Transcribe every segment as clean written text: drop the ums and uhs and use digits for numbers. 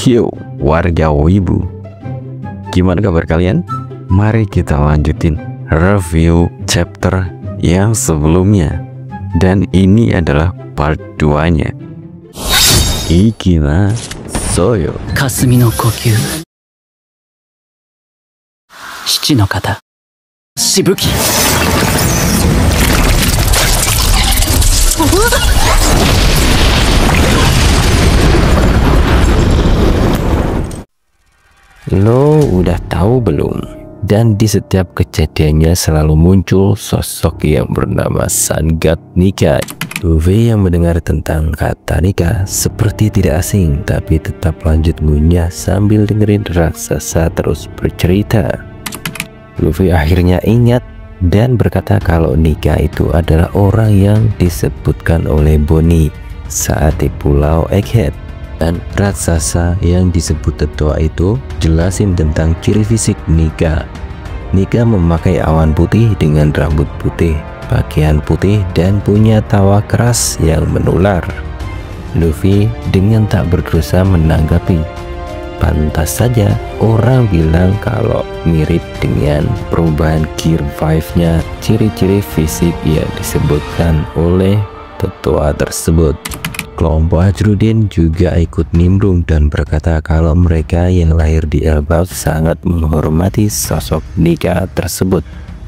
Yo, warga Wibu, gimana kabar kalian? Mari kita lanjutin review chapter yang sebelumnya. Dan ini adalah part 2-nya. Ikina Soyo Kasumi no kokyū. Shichi no kata. Shibuki. Lo udah tahu belum? Dan di setiap kejadiannya selalu muncul sosok yang bernama Sun God Nika. Luffy yang mendengar tentang kata Nika seperti tidak asing, tapi tetap lanjut ngunyah sambil dengerin raksasa terus bercerita. Luffy akhirnya ingat dan berkata kalau Nika itu adalah orang yang disebutkan oleh Bonnie saat di Pulau Egghead. Dan raksasa yang disebut tetua itu jelasin tentang ciri fisik Nika. Nika memakai awan putih dengan rambut putih, pakaian putih, dan punya tawa keras yang menular. Luffy dengan tak berdosa menanggapi, pantas saja orang bilang kalau mirip dengan perubahan Gear 5-nya ciri-ciri fisik yang disebutkan oleh tetua tersebut. Kelompok Ajrudin juga ikut nimbrung dan berkata kalau mereka yang lahir di Elbaf sangat menghormati sosok Nika tersebut.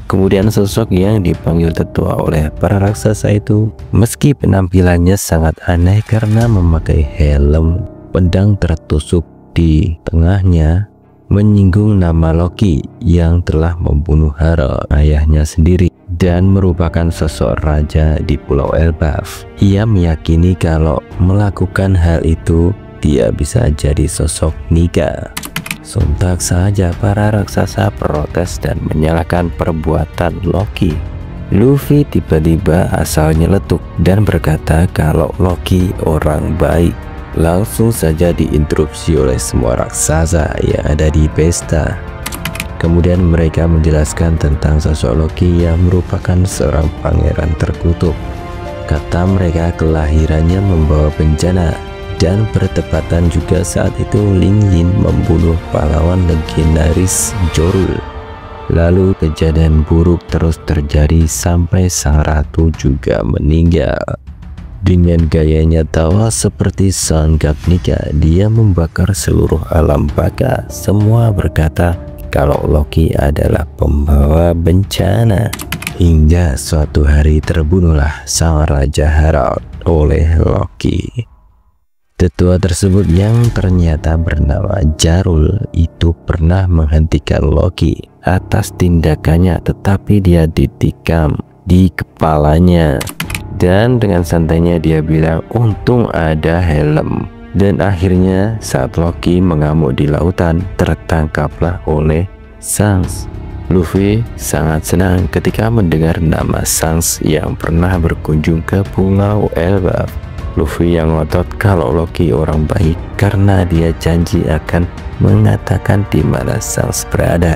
Kemudian sosok yang dipanggil tetua oleh para raksasa itu, meski penampilannya sangat aneh karena memakai helm, pedang tertusuk di tengahnya, menyinggung nama Loki yang telah membunuh Harald, ayahnya sendiri, dan merupakan sosok raja di Pulau Elbaf. Ia meyakini kalau melakukan hal itu dia bisa jadi sosok Nika. Sontak saja para raksasa protes dan menyalahkan perbuatan Loki. Luffy tiba-tiba asal nyeletuk dan berkata kalau Loki orang baik. Langsung saja diinterupsi oleh semua raksasa yang ada di pesta. Kemudian mereka menjelaskan tentang sosok Loki yang merupakan seorang pangeran terkutuk. Kata mereka kelahirannya membawa bencana dan bertepatan juga saat itu Ling Yin membunuh pahlawan legendaris Jorul. Lalu kejadian buruk terus terjadi sampai sang ratu juga meninggal. Dengan gayanya tawa seperti Sun God Nika, dia membakar seluruh alam baka. Semua berkata kalau Loki adalah pembawa bencana. Hingga suatu hari terbunuhlah sang Raja Harald oleh Loki. Tetua tersebut yang ternyata bernama Jarul itu pernah menghentikan Loki atas tindakannya, tetapi dia ditikam di kepalanya. Dan dengan santainya dia bilang untung ada helm. Dan akhirnya saat Loki mengamuk di lautan, tertangkaplah oleh Shanks. Luffy sangat senang ketika mendengar nama Shanks yang pernah berkunjung ke Pulau Elbaf. Luffy yang ngotot kalau Loki orang baik karena dia janji akan mengatakan di mana Shanks berada.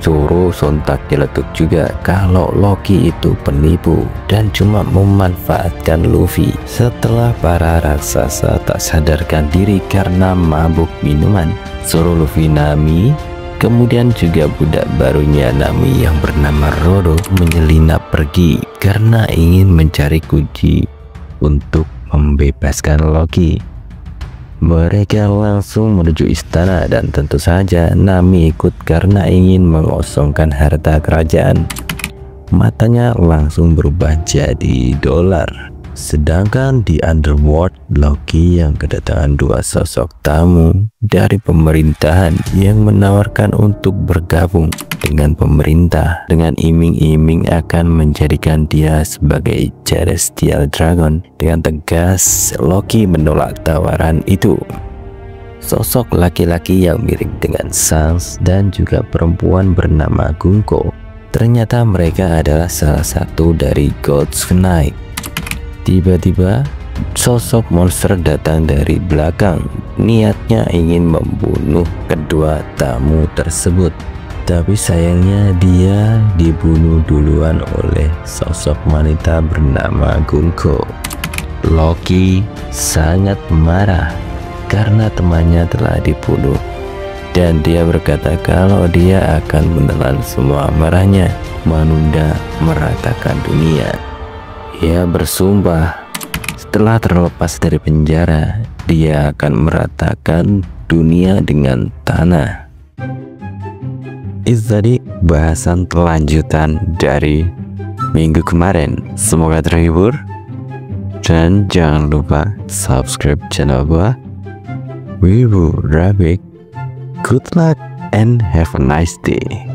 Zoro sontak nyeletuk juga kalau Loki itu penipu dan cuma memanfaatkan Luffy. Setelah para raksasa tak sadarkan diri karena mabuk minuman, Zoro, Luffy, Nami, kemudian juga budak barunya Nami yang bernama Roro menyelinap pergi karena ingin mencari kunci untuk membebaskan Loki. Mereka langsung menuju istana dan tentu saja Nami ikut karena ingin mengosongkan harta kerajaan. Matanya langsung berubah jadi dolar. Sedangkan di Underworld, Loki yang kedatangan dua sosok tamu dari pemerintahan yang menawarkan untuk bergabung dengan pemerintah dengan iming-iming akan menjadikan dia sebagai Celestial Dragon. Dengan tegas Loki menolak tawaran itu. Sosok laki-laki yang mirip dengan Shanks dan juga perempuan bernama Gunko, ternyata mereka adalah salah satu dari God's Knight. Tiba-tiba sosok monster datang dari belakang, niatnya ingin membunuh kedua tamu tersebut. Tapi sayangnya dia dibunuh duluan oleh sosok wanita bernama Gunko. Loki sangat marah karena temannya telah dibunuh. Dan dia berkata kalau dia akan menelan semua amarahnya, menunda meratakan dunia. Ia bersumpah setelah terlepas dari penjara, dia akan meratakan dunia dengan tanah. Itu tadi bahasan lanjutan dari minggu kemarin. Semoga terhibur, dan jangan lupa subscribe channel gua, Wibu Rabbik. Good luck and have a nice day.